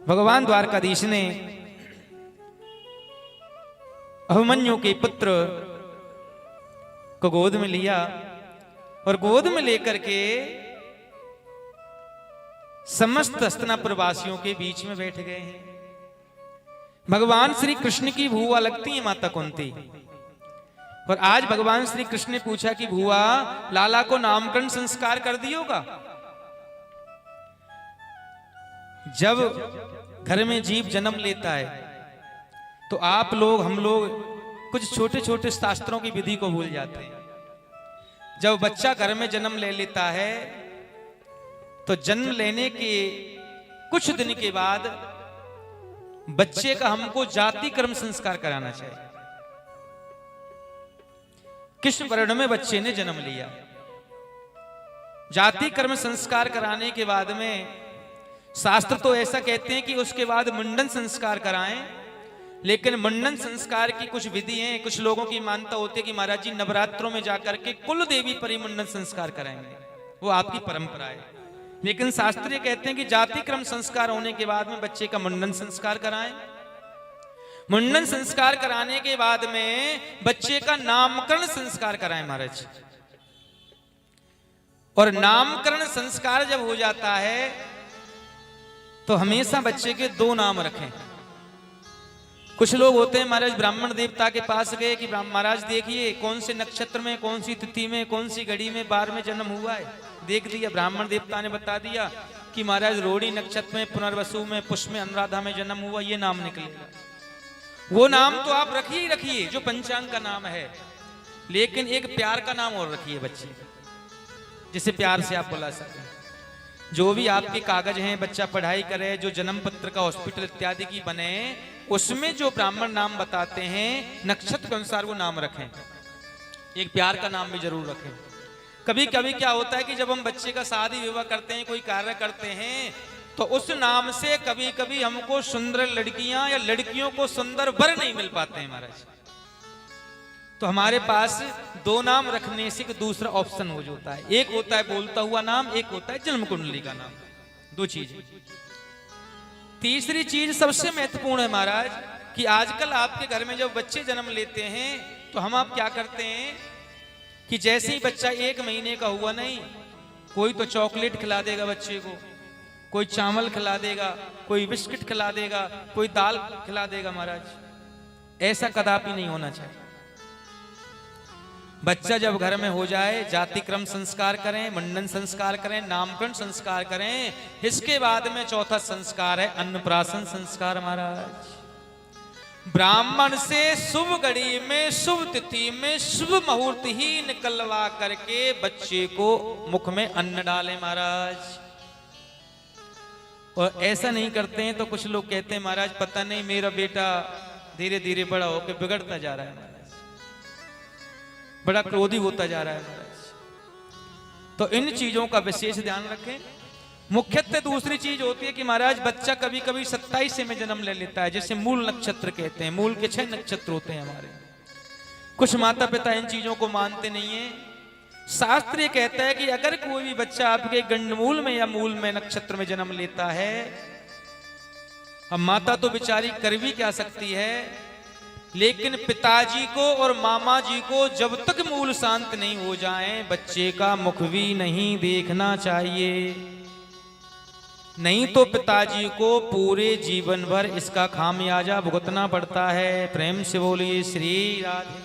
भगवान द्वारकाधीश ने अभिमन्यु के पुत्र को गोद में लिया और गोद में लेकर के समस्त हस्तिनापुर वासियों के बीच में बैठ गए हैं। भगवान श्री कृष्ण की भूआ लगती है माता कुंती। और आज भगवान श्री कृष्ण ने पूछा कि भूआ लाला को नामकरण संस्कार कर दिया होगा। जब घर में जीव जन्म लेता है तो आप लोग हम लोग कुछ छोटे छोटे शास्त्रों की विधि को भूल जाते हैं। जब बच्चा घर में जन्म ले लेता है तो जन्म लेने के कुछ दिन के बाद बच्चे का हमको जाति कर्म संस्कार कराना चाहिए। किस वर्ण में बच्चे ने जन्म लिया, जाति कर्म संस्कार कराने के बाद में शास्त्र तो ऐसा कहते हैं कि उसके बाद मुंडन संस्कार कराएं। लेकिन मुंडन संस्कार की कुछ विधि हैं। कुछ लोगों की मान्यता होती है कि महाराज जी नवरात्रों में जाकर के कुल देवी परिमुंडन संस्कार कराएंगे, वो आपकी परंपरा है। लेकिन शास्त्रीय कहते हैं कि जाति क्रम संस्कार होने के बाद में बच्चे का मुंडन संस्कार कराएं। मुंडन संस्कार कराने के बाद में बच्चे का नामकरण संस्कार कराएं महाराज। और नामकरण संस्कार जब हो जाता है तो हमेशा बच्चे के दो नाम रखें। कुछ लोग होते हैं महाराज ब्राह्मण देवता के पास गए कि महाराज देखिए कौन से नक्षत्र में, कौन सी तिथि में, कौन सी घड़ी में, बार में जन्म हुआ है। देख दिया, ब्राह्मण देवता ने बता दिया कि महाराज रोहिणी नक्षत्र में, पुनर्वसु में, पुष्य में, अनुराधा में जन्म हुआ, ये नाम निकलेगा। वो नाम तो आप रखिए ही रखिए जो पंचांग का नाम है, लेकिन एक प्यार का नाम और रखिए बच्चे, जिसे प्यार से आप बुला सकें। जो भी आपके कागज हैं, बच्चा पढ़ाई करे, जो जन्म पत्र का हॉस्पिटल इत्यादि की बने, उसमें जो ब्राह्मण नाम बताते हैं नक्षत्र के अनुसार वो नाम रखें। एक प्यार का नाम भी जरूर रखें। कभी कभी क्या होता है कि जब हम बच्चे का शादी विवाह करते हैं, कोई कार्य करते हैं, तो उस नाम से कभी कभी हमको सुंदर लड़कियां या लड़कियों को सुंदर वर नहीं मिल पाते हैं महाराज। तो हमारे पास दो नाम रखने से दूसरा ऑप्शन हो जाता है। एक होता है बोलता हुआ नाम, एक होता है जन्म कुंडली का नाम। दो चीज। तीसरी चीज सबसे महत्वपूर्ण है महाराज कि आजकल आपके घर में जब बच्चे जन्म लेते हैं तो हम आप क्या करते हैं कि जैसे ही बच्चा 1 महीने का हुआ, नहीं कोई तो चॉकलेट खिला देगा बच्चे को, कोई चावल खिला देगा, कोई बिस्किट खिला देगा, कोई दाल खिला देगा महाराज। ऐसा कदापि नहीं होना चाहिए। बच्चा जब घर में हो जाए जाति क्रम संस्कार करें, मुंडन संस्कार करें, नामकरण संस्कार करें। इसके बाद में चौथा संस्कार है अन्नप्राशन संस्कार महाराज। ब्राह्मण से शुभ घड़ी में, शुभ तिथि में, शुभ मुहूर्त ही निकलवा करके बच्चे को मुख में अन्न डालें महाराज। और ऐसा नहीं करते हैं तो कुछ लोग कहते हैं महाराज पता नहीं मेरा बेटा धीरे धीरे बड़ा होकर बिगड़ता जा रहा है महाराज, बड़ा क्रोधी होता जा रहा है महाराज। तो इन चीजों का विशेष ध्यान रखें। मुख्यतः दूसरी चीज होती है कि महाराज बच्चा कभी कभी 27 में जन्म ले लेता है, जैसे मूल नक्षत्र कहते हैं। मूल के 6 नक्षत्र होते हैं हमारे। कुछ माता पिता इन चीजों को मानते नहीं है। शास्त्र ये कहता है कि अगर कोई भी बच्चा आपके गंडमूल में या मूल में नक्षत्र में जन्म लेता है, अब माता तो बेचारी कर भी क्या सकती है, लेकिन पिताजी को और मामा जी को जब तक मूल शांत नहीं हो जाए बच्चे का मुख भी नहीं देखना चाहिए। नहीं तो पिताजी को पूरे जीवन भर इसका खामियाजा भुगतना पड़ता है। प्रेम से बोलिए श्री राधे।